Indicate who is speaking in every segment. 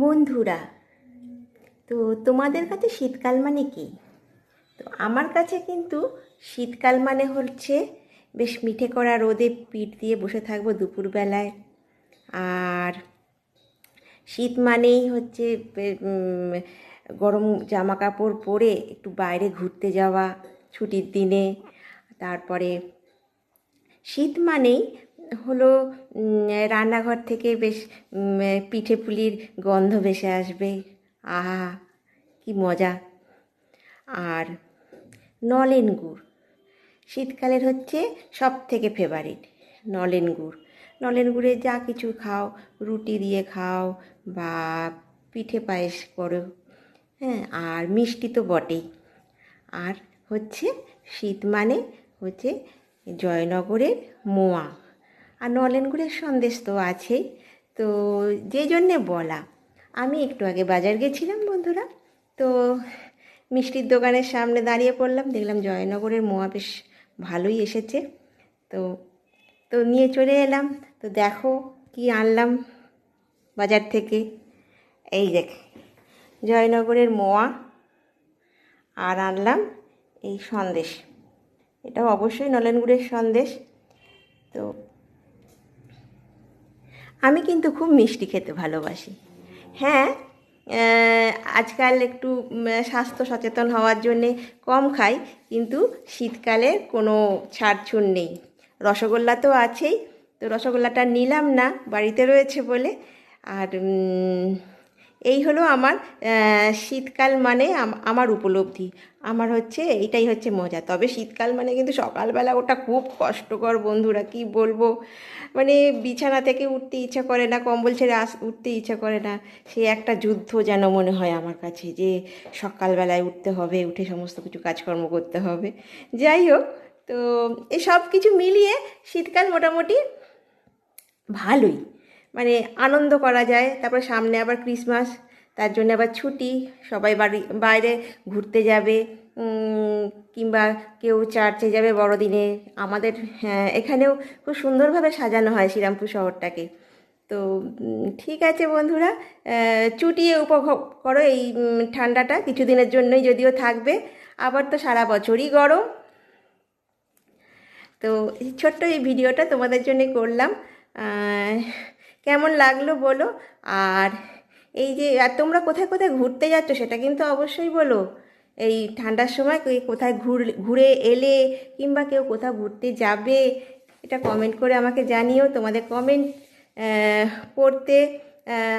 Speaker 1: বন্ধুরা, তো তোমাদের কাছে শীতকাল মানে কি? তো আমার কাছে কিন্তু শীতকাল মানে হচ্ছে বেশ মিঠে করা রোদে পিঠ দিয়ে বসে থাকবো দুপুরবেলায়। আর শীত মানেই হচ্ছে গরম জামা কাপড় পরে একটু বাইরে ঘুরতে যাওয়া ছুটির দিনে। তারপরে শীত মানেই হলো রান্নাঘর থেকে বেশ পিঠে পুলির গন্ধ ভেসে আসবে। আহা, কি মজা! আর নলেন গুড় শীতকালের হচ্ছে সব থেকে ফেভারিট। নলেন গুড়, নলেন গুড়ে যা কিছু খাও, রুটি দিয়ে খাও বা পিঠে পায়েস করো, হ্যাঁ, আর মিষ্টি তো বটেই। আর হচ্ছে শীত মানে হচ্ছে জয়নগরের মোয়া, আর নলেন গুড়ের সন্দেশ তো আছেই। তো যে জন্যে বলা, আমি একটু আগে বাজার গেছিলাম বন্ধুরা। তো মিষ্টির দোকানের সামনে দাঁড়িয়ে পড়লাম, দেখলাম জয়নগরের মোয়া বেশ ভালোই এসেছে। তো তো নিয়ে চলে এলাম। তো দেখো কি আনলাম বাজার থেকে। এই দেখ, জয়নগরের মোয়া, আর আনলাম এই সন্দেশ। এটাও অবশ্যই নলেন গুড়ের সন্দেশ। তো আমি কিন্তু খুব মিষ্টি খেতে ভালোবাসি। হ্যাঁ, আজকাল একটু স্বাস্থ্য সচেতন হওয়ার জন্যে কম খাই, কিন্তু শীতকালে কোনো ছাড়ছুড় নেই। রসগোল্লা তো আছেই, তো রসগোল্লাটা নিলাম না, বাড়িতে রয়েছে বলে। আর এই হলো আমার শীতকাল মানে আমার উপলব্ধি। আমার হচ্ছে এইটাই হচ্ছে মজা। তবে শীতকাল মানে কিন্তু সকালবেলা ওটা খুব কষ্টকর বন্ধুরা, কি বলবো। মানে বিছানা থেকে উঠতে ইচ্ছা করে না, কম্বল ছেড়ে উঠতে ইচ্ছা করে না। সে একটা যুদ্ধ যেন মনে হয় আমার কাছে, যে সকালবেলায় উঠতে হবে, উঠে সমস্ত কিছু কাজকর্ম করতে হবে। যাই হোক, তো এই সব কিছু মিলিয়ে শীতকাল মোটামুটি ভালোই, মানে আনন্দ করা যায়। তারপরে সামনে আবার ক্রিসমাস, তার জন্য আবার ছুটি, সবাই বাইরে ঘুরতে যাবে, কিংবা কেউ চার্চে যাবে বড়দিনে। আমাদের এখানেও খুব সুন্দরভাবে সাজানো হয় শ্রীরামপুর শহরটাকে। তো ঠিক আছে বন্ধুরা, চুটিয়ে উপভোগ করো এই ঠান্ডাটা, কিছুদিনের জন্যই যদিও থাকবে, আবার তো সারা বছরই গরম। তো এই ছোট্ট এই ভিডিওটা তোমাদের জন্য করলাম। কেমন লাগলো বলো। আর এই যে আর তোমরা কোথায় কোথায় ঘুরতে যাচ্ছ সেটা কিন্তু অবশ্যই বলো। এই ঠান্ডার সময় কোথায় ঘুরে এলে, কিংবা কেউ কোথাও ঘুরতে যাবে, এটা কমেন্ট করে আমাকে জানিও। তোমাদের কমেন্ট পড়তে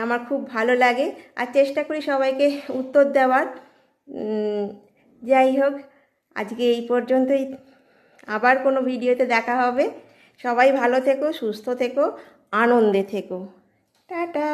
Speaker 1: আমার খুব ভালো লাগে, আর চেষ্টা করি সবাইকে উত্তর দেওয়ার। যাই হোক, আজকে এই পর্যন্তই। আবার কোনো ভিডিওতে দেখা হবে। সবাই ভালো থেকো, সুস্থ থেকো, আনন্দে থেকো। টাটা।